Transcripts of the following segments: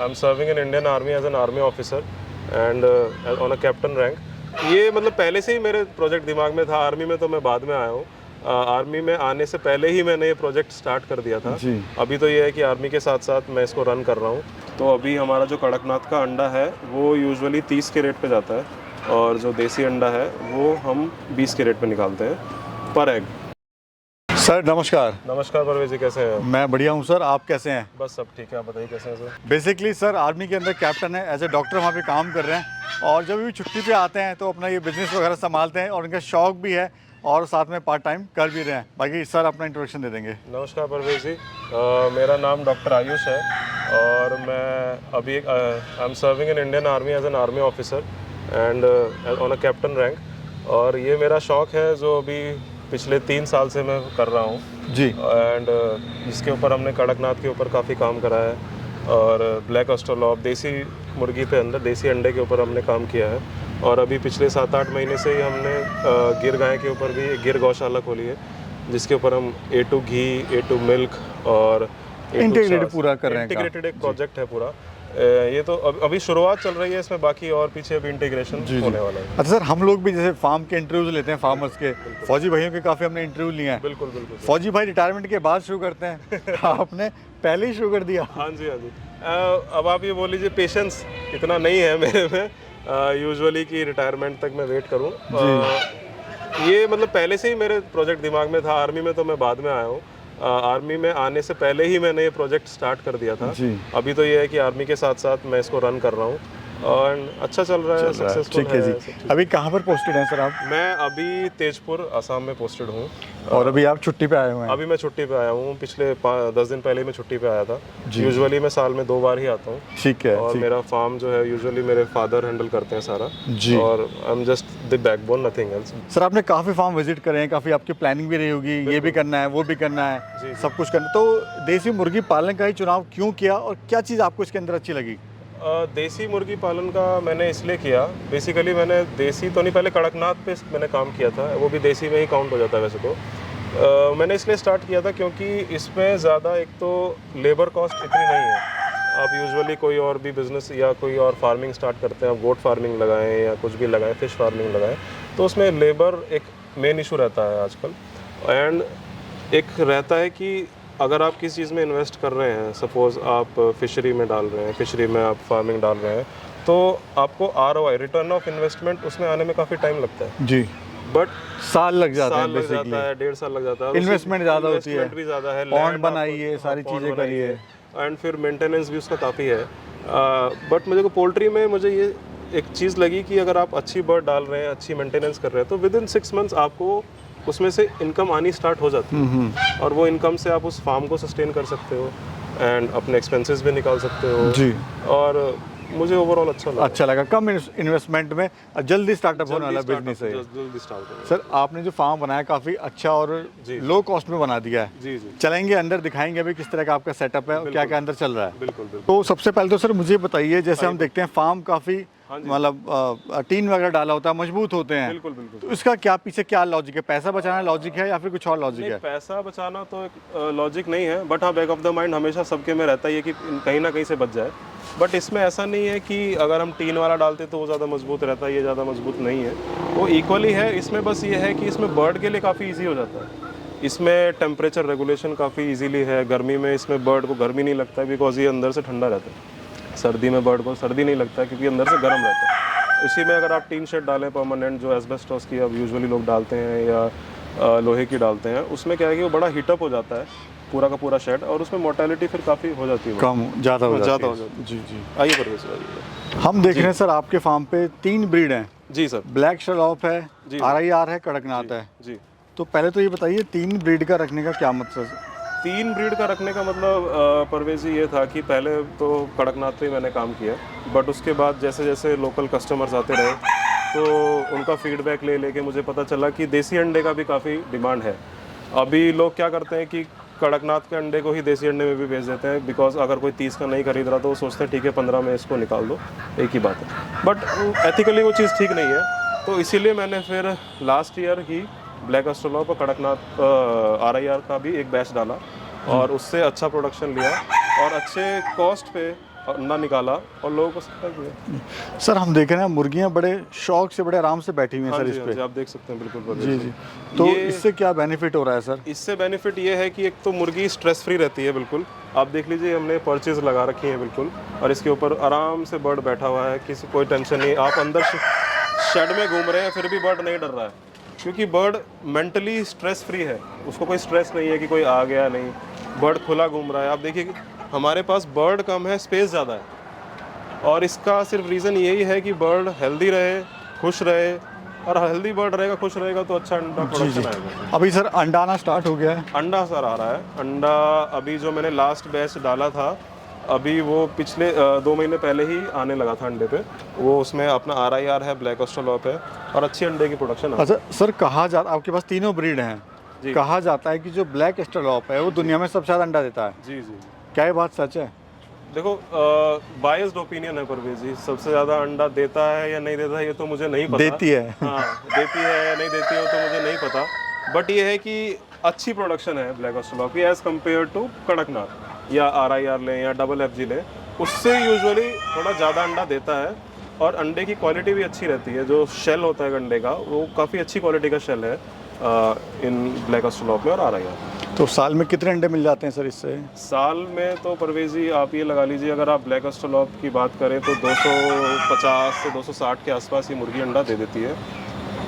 I'm serving in Indian Army as an army officer and on a captain rank. ये मतलब पहले से ही मेरे प्रोजेक्ट दिमाग में था। आर्मी में तो मैं बाद में आया हूँ। आर्मी में आने से पहले ही मैंने ये प्रोजेक्ट स्टार्ट कर दिया था जी। अभी तो ये है कि आर्मी के साथ साथ मैं इसको रन कर रहा हूँ। तो अभी हमारा जो कड़कनाथ का अंडा है वो यूजुअली 30 के रेट पे जाता है और जो देसी अंडा है वो हम 20 के रेट पे निकालते हैं पर एग। सर नमस्कार। नमस्कार परवेज जी, कैसे हैं? मैं बढ़िया हूँ सर, आप कैसे हैं? बस सब ठीक है, आप बताइए कैसे हैं सर? बेसिकली सर आर्मी के अंदर कैप्टन है, एज ए डॉक्टर वहाँ पे काम कर रहे हैं और जब भी छुट्टी पे आते हैं तो अपना ये बिजनेस वगैरह संभालते हैं और उनका शौक भी है और साथ में पार्ट टाइम कर भी रहे हैं। बाकी सर अपना इंट्रोडक्शन दे देंगे। नमस्कार परवेज जी, मेरा नाम डॉक्टर आयुष है और मैं अभी I am serving in Indian army as an army officer and on a captain rank. और ये मेरा शौक़ है जो अभी पिछले 3 साल से मैं कर रहा हूँ जी। एंड इसके ऊपर हमने कड़कनाथ के ऊपर काफ़ी काम करा है और ब्लैक ऑस्ट्रोलॉप देसी मुर्गी पे अंदर देसी अंडे के ऊपर हमने काम किया है। और अभी पिछले 7-8 महीने से ही हमने गिर गाय के ऊपर भी गिर गौशाला खोली है जिसके ऊपर हम A2 घी, A2 मिल्क और इंटीग्रेटेड पूरा कर रहे हैं। इंटीग्रेटेड एक प्रोजेक्ट है पूरा। ये तो अभी शुरुआत चल रही है इसमें, बाकी और पीछे अभी इंटीग्रेशन होने वाला है। अच्छा सर, हम लोग भी जैसे फार्म के इंटरव्यूज लेते हैं फार्मर्स के, फौजी भाइयों के काफ़ी हमने इंटरव्यू लिए हैं। बिल्कुल बिल्कुल। फौजी भाई रिटायरमेंट के बाद शुरू करते हैं आपने पहले ही शुरू कर दिया। हाँ जी हाँ जी। अब आप ये बोल लीजिए पेशेंस इतना नहीं है मेरे में यूजुअली कि रिटायरमेंट तक मैं वेट करूँ। ये मतलब पहले से ही मेरे प्रोजेक्ट दिमाग में था। आर्मी में तो मैं बाद में आया हूँ। आर्मी में आने से पहले ही मैंने ये प्रोजेक्ट स्टार्ट कर दिया था जी। अभी तो ये है कि आर्मी के साथ साथ मैं इसको रन कर रहा हूँ और अच्छा चल रहा है, सक्सेसफुल ठीक है जी। अभी कहाँ पर पोस्टेड हैं सर आप? मैं अभी तेजपुर असम में पोस्टेड हूँ और अभी आप छुट्टी पे आए हुए हैं? अभी मैं छुट्टी पे आया हूँ। पिछले 10 दिन पहले मैं छुट्टी पे आया था। यूजुअली मैं साल में 2 बार ही आता हूँ। ठीक है। और मेरा फार्म जो है यूजुअली मेरे फादर हैंडल करते हैं सारा जी। और I am just the backbone, nothing else. Sir आपने काफ़ी फार्म विजिट करे हैं, काफ़ी आपकी प्लानिंग भी रही होगी, ये भी करना है वो भी करना है, सब कुछ करना। तो देसी मुर्गी पालन का ही चुनाव क्यों किया और क्या चीज़ आपको इसके अंदर अच्छी लगी? देसी मुर्गी पालन का मैंने इसलिए किया, बेसिकली मैंने देसी तो नहीं, पहले कड़कनाथ पे मैंने काम किया था, वो भी देसी में ही काउंट हो जाता है वैसे तो। मैंने इसलिए स्टार्ट किया था क्योंकि इसमें ज़्यादा एक तो लेबर कॉस्ट इतनी नहीं है। आप यूजुअली कोई और भी बिज़नेस या कोई और फार्मिंग स्टार्ट करते हैं, आप गोट फार्मिंग लगाएं या कुछ भी लगाएं, फिश फार्मिंग लगाएं, तो उसमें लेबर एक मेन इशू रहता है आजकल। एंड एक रहता है कि अगर आप किसी चीज़ में इन्वेस्ट कर रहे हैं, सपोज़ आप फिशरी में डाल रहे हैं, फिशरी में आप फार्मिंग डाल रहे हैं, तो आपको ROI रिटर्न ऑफ इन्वेस्टमेंट उसमें आने में काफ़ी टाइम लगता है जी। बट साल लग जाता है, 1.5 साल लग जाता है। इन्वेस्टमेंट ज़्यादा होती है, भी ज़्यादा है, पॉन्ड बनाइए, सारी चीज़ें करिए एंड फिर मेंटेनेंस भी उसका काफ़ी है। बट मुझे को पोल्ट्री में मुझे ये एक चीज़ लगी कि अगर आप अच्छी बर्ड डाल रहे हैं, अच्छी मेंटेनेंस कर रहे हैं, तो विद इन 6 मंथ्स आपको उसमें से इनकम आनी स्टार्ट हो जाती है और वो इनकम से आप उस फार्म को सस्टेन कर सकते हो एंड अपने एक्सपेंसेस भी निकाल सकते हो जी। और मुझे ओवरऑल अच्छा लगा। कम इन्वेस्टमेंट में जल्दी स्टार्टअप होने वाला बिजनेस है। जल्दी स्टार्ट। सर आपने जो फार्म बनाया काफ़ी अच्छा और लो कॉस्ट में बना दिया है। जी जी। चलेंगे अंदर, दिखाएंगे अभी किस तरह का आपका सेटअप है और क्या क्या अंदर चल रहा है। बिल्कुल बिल्कुल। तो सबसे पहले तो सर मुझे बताइए, जैसे हम देखते हैं फार्म काफ़ी मतलब टीन वगैरह डाला होता है, मजबूत होते हैं। बिल्कुल बिल्कुल। तो इसका क्या पीछे क्या लॉजिक है? पैसा बचाना लॉजिक है या फिर कुछ और लॉजिक है? पैसा बचाना तो एक लॉजिक नहीं है, बट हाँ बैक ऑफ द माइंड हमेशा सबके में रहता है कि कहीं ना कहीं से बच जाए। बट इसमें ऐसा नहीं है कि अगर हम टीन वाला डालते तो वो ज़्यादा मजबूत रहता है, ये ज़्यादा मजबूत नहीं है, वो इक्वली है। इसमें बस ये है कि इसमें बर्ड के लिए काफ़ी ईजी हो जाता है। इसमें टेम्परेचर रेगुलेशन काफ़ी ईजीली है। गर्मी में इसमें बर्ड को गर्मी नहीं लगता है बिकॉज ये अंदर से ठंडा रहता है। सर्दी में बर्ड को सर्दी नहीं लगता है क्योंकि अंदर से गर्म रहता है। इसी में अगर आप टीन शेड डालें परमानेंट, जो एस्बेस्टॉस की अब यूजुअली लोग डालते हैं या लोहे की डालते हैं, उसमें क्या है कि वो बड़ा हीटअप हो जाता है पूरा का पूरा शेड और उसमें मोर्टेलिटी फिर काफ़ी हो जाती है, कम ज़्यादा हो जाती है। जी जी। आइए परवेश आइए। हम देख रहे हैं सर आपके फार्म पे 3 ब्रीड हैं। जी सर। ब्लैक शलॉप है, RIR है, कड़कनाथ है जी। तो पहले तो ये बताइए 3 ब्रीड का रखने का क्या मतलब? 3 ब्रीड का रखने का मतलब परवेज जी ये था कि पहले तो कड़कनाथ पे ही मैंने काम किया, बट उसके बाद जैसे जैसे लोकल कस्टमर्स आते रहे तो उनका फीडबैक ले लेके मुझे पता चला कि देसी अंडे का भी काफ़ी डिमांड है। अभी लोग क्या करते हैं कि कड़कनाथ के अंडे को ही देसी अंडे में भी बेच देते हैं, बिकॉज अगर कोई 30 का नहीं खरीद रहा तो वो सोचते हैं ठीक है 15 में इसको निकाल दो, एक ही बात है। बट एथिकली वो चीज़ ठीक नहीं है, तो इसीलिए मैंने फिर लास्ट ईयर ही ब्लैक ऑस्ट्रेलॉप और कड़कनाथ RIR का भी एक बैच डाला और उससे अच्छा प्रोडक्शन लिया और अच्छे कॉस्ट पे अंडा निकाला और लोगों को सप्लाई किया। सर हम देख रहे हैं मुर्गियां बड़े शौक से बड़े आराम से बैठी हुई हैं हाँ सर जी, इस हाँ पे। जी, आप देख सकते हैं बिल्कुल जी जी। तो इससे क्या बेनिफिट हो रहा है सर? इससे बेनिफिट ये है कि एक तो मुर्गी स्ट्रेस फ्री रहती है बिल्कुल। आप देख लीजिए हमने पर्चेज लगा रखी है बिल्कुल, और इसके ऊपर आराम से बर्ड बैठा हुआ है, किसी कोई टेंशन नहीं। आप अंदर शेड में घूम रहे हैं फिर भी बर्ड नहीं डर रहा है, क्योंकि बर्ड मेंटली स्ट्रेस फ्री है, उसको कोई स्ट्रेस नहीं है कि कोई आ गया नहीं, बर्ड खुला घूम रहा है। आप देखिए कि हमारे पास बर्ड कम है, स्पेस ज़्यादा है, और इसका सिर्फ रीज़न यही है कि बर्ड हेल्दी रहे, खुश रहे, और हेल्दी बर्ड रहेगा, खुश रहेगा तो अच्छा अंडा प्रोडक्शन आएगा। अभी सर अंडा आना स्टार्ट हो गया है? अंडा सर आ रहा है। अंडा अभी जो मैंने लास्ट बैच डाला था, अभी वो पिछले 2 महीने पहले ही आने लगा था अंडे पे। वो उसमें अपना RIR है, ब्लैक ऑस्ट्रेलोप है, और अच्छी अंडे की प्रोडक्शन है। अच्छा सर, कहा जाता, आपके पास तीनों ब्रीड हैं, कहा जाता है कि जो ब्लैक एस्ट्रोलॉप है वो दुनिया में सबसे ज़्यादा अंडा देता है। जी जी। क्या ये बात सच है? देखो बायस्ड ओपिनियन है परवेज जी, सबसे ज़्यादा अंडा देता है या नहीं देता है ये तो मुझे नहीं पता। देती है। हाँ, देती है या नहीं देती है तो मुझे नहीं पता, बट ये है कि अच्छी प्रोडक्शन है ब्लैक ऑस्ट्रेलोप की एज़ कम्पेयर टू कड़कनाथ या RIR लें या FFG लें, उससे यूजुअली थोड़ा ज़्यादा अंडा देता है, और अंडे की क्वालिटी भी अच्छी रहती है। जो शेल होता है अंडे का वो काफ़ी अच्छी क्वालिटी का शेल है इन ब्लैक ऑस्ट्रेलोप में और RIR। तो साल में कितने अंडे मिल जाते हैं सर इससे? साल में तो परवेज जी आप ये लगा लीजिए, अगर आप ब्लैक ऑस्ट्रेलोप की बात करें तो 250 से 260 के आसपास ये मुर्गी अंडा दे देती है।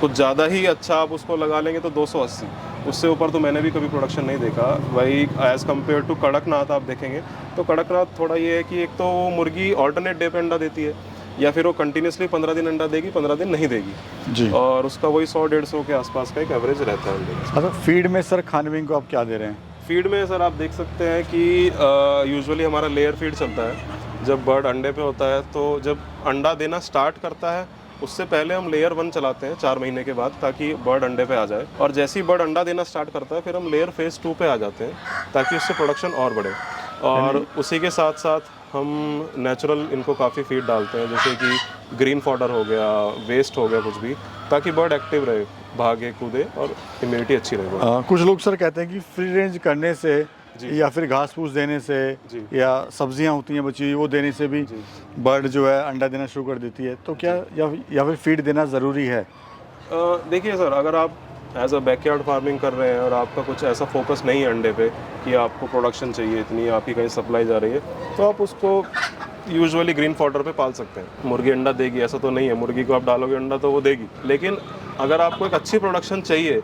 कुछ ज़्यादा ही अच्छा आप उसको लगा लेंगे तो 280, उससे ऊपर तो मैंने भी कभी प्रोडक्शन नहीं देखा। वही एज़ कम्पेयर टू कड़कनाथ आप देखेंगे तो कड़कनाथ थोड़ा ये है कि एक तो वो मुर्गी ऑल्टरनेट डे पे अंडा देती है, या फिर वो कंटिन्यूसली 15 दिन अंडा देगी, 15 दिन नहीं देगी जी, और उसका वही 100-150 के आसपास का एक एवरेज रहता है अंडे का। अच्छा फीड में सर खाने में इनको आप क्या दे रहे हैं? फीड में सर आप देख सकते हैं कि यूजुअली हमारा लेयर फीड चलता है। जब बर्ड अंडे पे होता है तो जब अंडा देना स्टार्ट करता है उससे पहले हम लेयर 1 चलाते हैं 4 महीने के बाद, ताकि बर्ड अंडे पे आ जाए, और जैसे ही बर्ड अंडा देना स्टार्ट करता है फिर हम लेयर फेज़ 2 पे आ जाते हैं ताकि उससे प्रोडक्शन और बढ़े। और उसी के साथ साथ हम नेचुरल इनको काफ़ी फीड डालते हैं, जैसे कि ग्रीन फॉडर हो गया, वेस्ट हो गया कुछ भी, ताकि बर्ड एक्टिव रहे, भागे कूदे और इम्यूनिटी अच्छी रहे। कुछ लोग सर कहते हैं कि फ्री रेंज करने से या फिर घास फूस देने से या सब्जियां होती हैं बची हुई वो देने से भी बर्ड जो है अंडा देना शुरू कर देती है, तो क्या या फिर फीड देना ज़रूरी है? देखिए सर, अगर आप एज अ बैकयार्ड फार्मिंग कर रहे हैं और आपका कुछ ऐसा फोकस नहीं है अंडे पे कि आपको प्रोडक्शन चाहिए इतनी, आपकी कहीं सप्लाई जा रही है, तो आप उसको यूजुअली ग्रीन फॉडर पे पाल सकते हैं। मुर्गी अंडा देगी ऐसा तो नहीं है, मुर्गी को आप डालोगे अंडा तो वो देगी, लेकिन अगर आपको एक अच्छी प्रोडक्शन चाहिए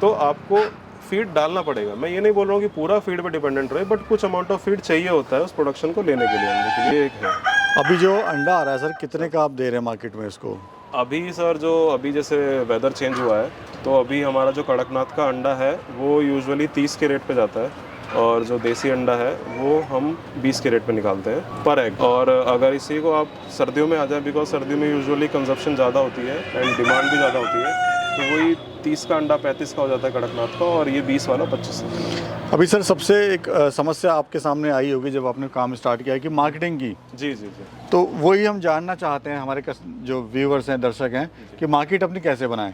तो आपको फीड डालना पड़ेगा। मैं ये नहीं बोल रहा हूँ कि पूरा फीड पे डिपेंडेंट रहे, बट कुछ अमाउंट ऑफ फीड चाहिए होता है उस प्रोडक्शन को लेने के लिए, अंडे के लिए। एक है अभी जो अंडा आ रहा है सर, कितने का आप दे रहे हैं मार्केट में इसको? अभी सर जो अभी जैसे वेदर चेंज हुआ है तो अभी हमारा जो कड़कनाथ का अंडा है वो यूजुअली 30 के रेट पे जाता है, और जो देसी अंडा है वो हम 20 के रेट पे निकालते हैं पर एग। और अगर इसी को आप सर्दियों में आ जाए, बिकॉज सर्दियों में यूजुअली कंजप्शन ज़्यादा होती है एंड डिमांड भी ज़्यादा होती है, तो वही 30 का अंडा 35 का हो जाता है कड़कनाथ का, और ये 20 वाला 25 का। अभी सर सबसे एक समस्या आपके सामने आई होगी जब आपने काम स्टार्ट किया है कि मार्केटिंग की। जी जी जी। तो वही हम जानना चाहते हैं, हमारे जो व्यूवर्स हैं, दर्शक हैं, कि मार्केट अपनी कैसे बनाएं?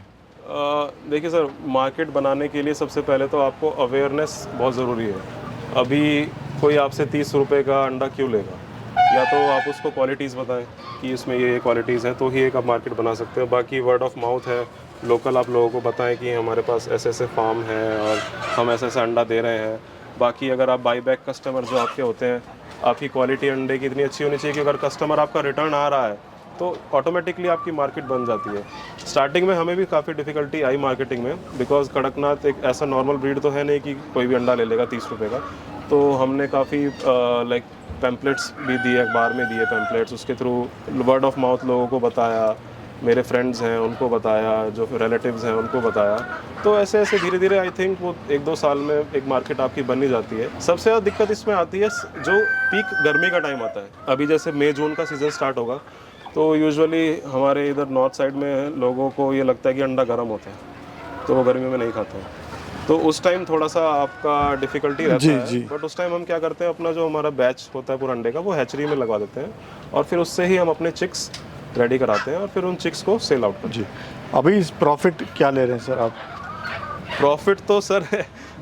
देखिए सर, मार्केट बनाने के लिए सबसे पहले तो आपको अवेयरनेस बहुत ज़रूरी है। अभी कोई आपसे 30 रुपये का अंडा क्यों लेगा? या तो आप उसको क्वालिटीज़ बताएं कि इसमें ये क्वालिटीज़ हैं, तो ही एक आप मार्केट बना सकते हो। बाकी वर्ड ऑफ माउथ है, लोकल आप लोगों को बताएं कि हमारे पास ऐसे ऐसे फार्म है और हम ऐसे ऐसे अंडा दे रहे हैं। बाकी अगर आप बाई बैक कस्टमर जो आपके होते हैं, आपकी क्वालिटी अंडे की इतनी अच्छी होनी चाहिए कि अगर कस्टमर आपका रिटर्न आ रहा है तो ऑटोमेटिकली आपकी मार्केट बन जाती है। स्टार्टिंग में हमें भी काफ़ी डिफ़िकल्टी आई मार्केटिंग में, बिकॉज कड़कनाथ एक ऐसा नॉर्मल ब्रीड तो है नहीं कि कोई भी अंडा ले लेगा 30 रुपये का। तो हमने काफ़ी लाइक पैम्पलेट्स भी दिए, अखबार में दिए पैम्पलेट्स, उसके थ्रू वर्ड ऑफ माउथ लोगों को बताया, मेरे फ्रेंड्स हैं उनको बताया, जो रिलेटिव्स हैं उनको बताया। तो ऐसे ऐसे धीरे धीरे आई थिंक वो 1-2 साल में एक मार्केट आपकी बन ही जाती है। सबसे ज़्यादा दिक्कत इसमें आती है जो पीक गर्मी का टाइम आता है। अभी जैसे मई जून का सीज़न स्टार्ट होगा तो यूजुअली हमारे इधर नॉर्थ साइड में लोगों को ये लगता है कि अंडा गर्म होता है, तो वो गर्मी में नहीं खाते हैं। तो उस टाइम थोड़ा सा आपका डिफ़िकल्टी रहता है, बट उस टाइम हम क्या करते हैं, अपना जो हमारा बैच होता है पूरा अंडे का वो हैचरी में लगवा देते हैं, और फिर उससे ही हम अपने चिक्स रेडी कराते हैं और फिर उन चिक्स को सेल आउट करते हैं। जी, अभी इस प्रॉफिट क्या ले रहे हैं सर आप? प्रॉफिट तो सर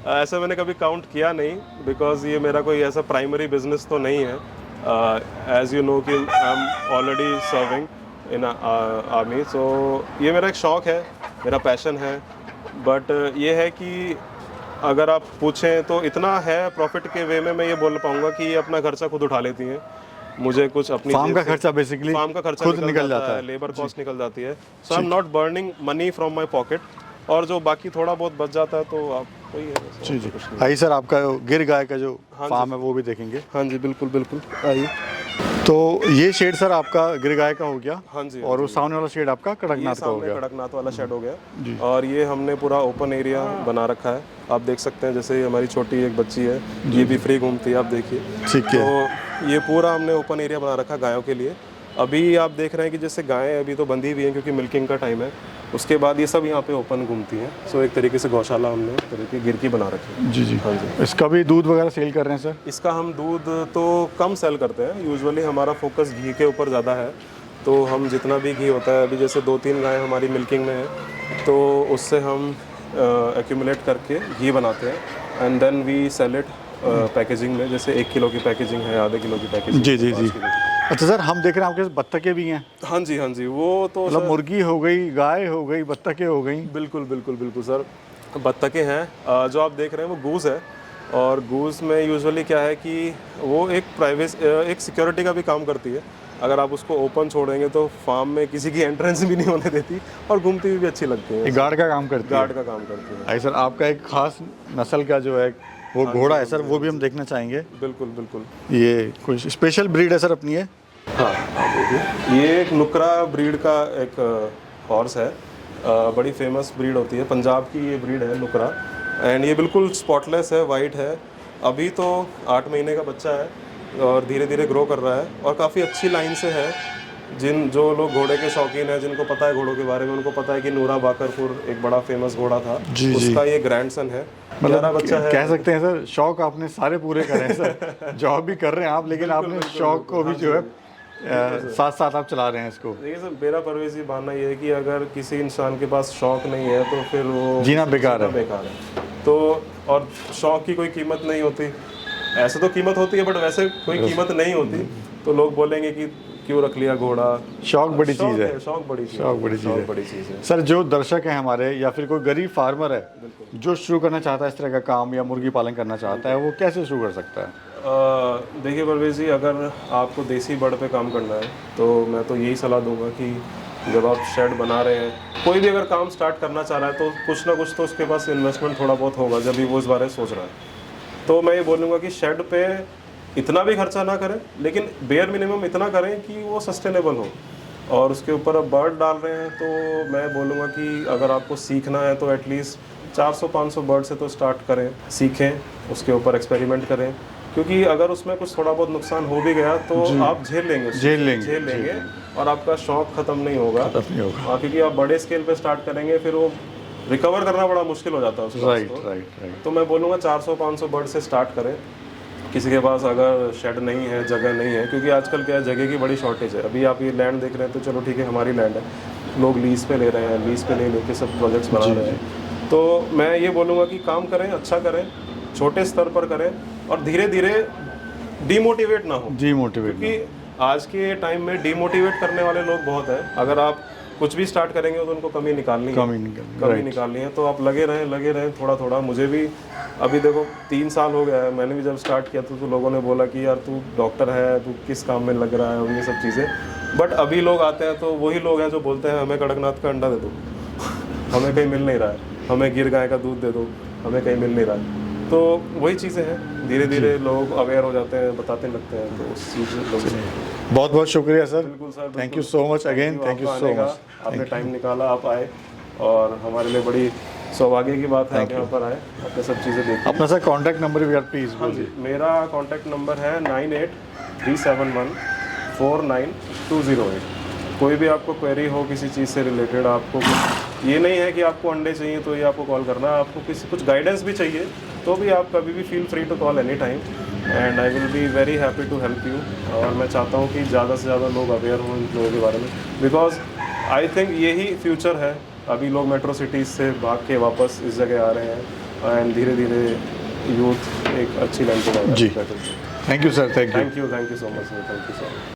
ऐसा मैंने कभी काउंट किया नहीं, बिकॉज ये मेरा कोई ऐसा प्राइमरी बिजनेस तो नहीं है। एज यू नो कि I am already serving in army, so ये मेरा एक शौक़ है, मेरा पैशन है। बट ये है कि अगर आप पूछें तो इतना है प्रॉफिट के वे में मैं ये बोल पाऊँगा कि ये अपना खर्चा खुद उठा लेती हैं। मुझे कुछ अपनी फार्म का खर्चा बेसिकली फार्म का खर्चा खुद निकल जाता है, लेबर कॉस्ट निकल जाती है। So I am not burning money from my pocket, और जो बाकी थोड़ा बहुत बच जाता है तो आप वही है। जी जी। आइए सर, आपका गिर गाय का जो फार्म है वो भी देखेंगे। हाँ जी, बिल्कुल बिल्कुल, आइए। तो ये शेड सर आपका गिर गाय का हो गया। हाँ जी। और वो सामने वाला शेड आपका कड़कनाथ का हो गया। कड़कनाथ वाला शेड हो गया। और ये हमने पूरा ओपन एरिया बना रखा है, आप देख सकते हैं। जैसे हमारी छोटी एक बच्ची है, ये भी फ्री घूमती है, आप देखिए। ठीक है। तो ये पूरा हमने ओपन एरिया बना रखा गायों के लिए। अभी आप देख रहे हैं कि जैसे गायें अभी तो बंधी हुई हैं क्योंकि मिल्किंग का टाइम है, उसके बाद ये सब यहाँ पे ओपन घूमती हैं। सो एक तरीके से गौशाला हमने एक तरह की गिर की बना रखी है। जी जी। हाँ जी। इसका भी दूध वगैरह सेल कर रहे हैं सर? इसका हम दूध तो कम सेल करते हैं, यूजुअली हमारा फोकस घी के ऊपर ज़्यादा है। तो हम जितना भी घी होता है, अभी जैसे 2-3 गायें हमारी मिल्किंग में है, तो उससे हम एक्यूमुलेट करके घी बनाते हैं and then we sell it packaging में। जैसे 1 किलो की पैकेजिंग है, आधे किलो की पैकेजिंग। जी जी जी। अच्छा सर, हम देख रहे हैं आपके पास बत्तखें भी हैं। हाँ जी, हाँ जी। वो तो मतलब मुर्गी हो गई, गाय हो गई, बत्तखें हो गई। बिल्कुल बिल्कुल बिल्कुल सर, बत्तखें हैं। जो आप देख रहे हैं वो गूज़ है, और गूज़ में यूजुअली क्या है कि वो एक सिक्योरिटी का भी काम करती है। अगर आप उसको ओपन छोड़ेंगे तो फार्म में किसी की एंट्रेंस भी नहीं होने देती, और घूमती हुई भी अच्छी लगती है। गार्ड का काम करती है। गार्ड का काम करती है। आई सर, आपका एक खास नस्ल का जो है वो घोड़ा है सर, वो भी हम देखना चाहेंगे। बिल्कुल बिल्कुल। ये कुछ स्पेशल ब्रीड है सर अपनी है? हाँ, आप देखिए, ये एक नुकरा ब्रीड का एक हॉर्स है। बड़ी फेमस ब्रीड होती है, पंजाब की ये ब्रीड है नुकरा। एंड ये बिल्कुल स्पॉटलेस है, वाइट है। अभी तो 8 महीने का बच्चा है और धीरे धीरे ग्रो कर रहा है, और काफ़ी अच्छी लाइन से है। जो लोग घोड़े के शौकीन हैं, जिनको पता है घोड़ों के बारे में, उनको पता है कि नूरा बाकरपुर एक बड़ा फेमस घोड़ा था, उसका ये ग्रैंडसन है। मतलब बच्चा है, कह सकते हैं सर, शौक आपने सारे पूरे करे हैं सर। जॉब भी कर रहे हैं आप, लेकिन आपने शौक को भी जो है साथ साथ आप चला रहे हैं इसको। देखिए सर, मेरा परवेज़ी मानना ये है कि अगर किसी इंसान के पास शौक नहीं है तो फिर वो जीना बेकार है। तो और शौक की कोई कीमत नहीं होती। ऐसे तो कीमत होती है, बट वैसे कोई कीमत नहीं होती। तो लोग बोलेंगे कि क्यों रख लिया घोड़ा। शौक बड़ी चीज़ है। शौक बड़ी चीज़ है। सर, जो दर्शक हैं हमारे, या फिर कोई गरीब फार्मर है जो शुरू करना चाहता है इस तरह का काम, या मुर्गी पालन करना चाहता है, वो कैसे शुरू कर सकता है? देखिए परवेज़ जी, अगर आपको देसी बर्ड पे काम करना है तो मैं तो यही सलाह दूंगा कि जब आप शेड बना रहे हैं, कोई भी अगर काम स्टार्ट करना चाह रहा है, तो कुछ ना कुछ तो उसके पास इन्वेस्टमेंट थोड़ा बहुत होगा जब भी वो इस बारे में सोच रहा है। तो मैं ये बोलूँगा कि शेड पे इतना भी खर्चा ना करें, लेकिन बेयर मिनिमम इतना करें कि वो सस्टेनेबल हो। और उसके ऊपर अब बर्ड डाल रहे हैं, तो मैं बोलूँगा कि अगर आपको सीखना है तो एटलीस्ट 400-500 बर्ड से तो स्टार्ट करें, सीखें, उसके ऊपर एक्सपेरिमेंट करें। क्योंकि अगर उसमें कुछ थोड़ा बहुत नुकसान हो भी गया तो आप झेल लेंगे और आपका शौक ख़त्म नहीं होगा। क्योंकि आप बड़े स्केल पे स्टार्ट करेंगे, फिर वो रिकवर करना बड़ा मुश्किल हो जाता है उसको। राइट। तो मैं बोलूँगा 400-500 बर्ड से स्टार्ट करें। किसी के पास अगर शेड नहीं है, जगह नहीं है, क्योंकि आजकल क्या है, जगह की बड़ी शॉर्टेज है। अभी आप ये लैंड देख रहे हैं तो चलो ठीक है, हमारी लैंड है, लोग लीज पे ले रहे हैं, लीज पे ले लेके सब प्रोजेक्ट्स बना रहे हैं। तो मैं ये बोलूँगा कि काम करें, अच्छा करें, छोटे स्तर पर करें, और धीरे धीरे डीमोटिवेट ना हो। क्योंकि आज के टाइम में डीमोटिवेट करने वाले लोग बहुत हैं। अगर आप कुछ भी स्टार्ट करेंगे तो उनको कमी निकालनी है। तो आप लगे रहें थोड़ा थोड़ा। मुझे भी अभी देखो 3 साल हो गया है, मैंने भी जब स्टार्ट किया तो लोगों ने बोला कि यार तू डॉक्टर है, तू किस काम में लग रहा है, और ये सब चीज़ें। बट अभी लोग आते हैं तो वही लोग हैं जो बोलते हैं हमें कड़कनाथ का अंडा दे दो, हमें कहीं मिल नहीं रहा है, हमें गिर गाय का दूध दे दो, हमें कहीं मिल नहीं रहा है। तो वही चीज़ें हैं, धीरे धीरे लोग अवेयर हो जाते हैं, बताते लगते हैं। तो उस चीज़ बहुत बहुत शुक्रिया सर। बिल्कुल sir, thank you so much again. Thank you so much. आपने टाइम निकाला, आप आए, और हमारे लिए बड़ी सौभाग्य की बात है आप यहाँ पर आए, आपने सब चीज़ें देखी। अपना सर कॉन्टैक्ट नंबर भी प्लीज़। हाँ जी, मेरा कॉन्टैक्ट नंबर है 9837149208। कोई भी आपको क्वेरी हो किसी चीज़ से रिलेटेड, आपको ये नहीं है कि आपको अंडे चाहिए तो ये आपको कॉल करना है, आपको कुछ गाइडेंस भी चाहिए तो भी आप कभी भी feel free to call any time, and I will be very happy to help you. और मैं चाहता हूँ कि ज़्यादा से ज़्यादा लोग अवेयर हों इन लोगों के बारे में, बिकॉज आई थिंक यही फ्यूचर है। अभी लोग मेट्रो सिटीज़ से भाग के वापस इस जगह आ रहे हैं, एंड धीरे धीरे यूथ एक अच्छी लाइन पे जा रहा है। जी। Thank you sir, thank you. Thank you so much sir, thank you so much.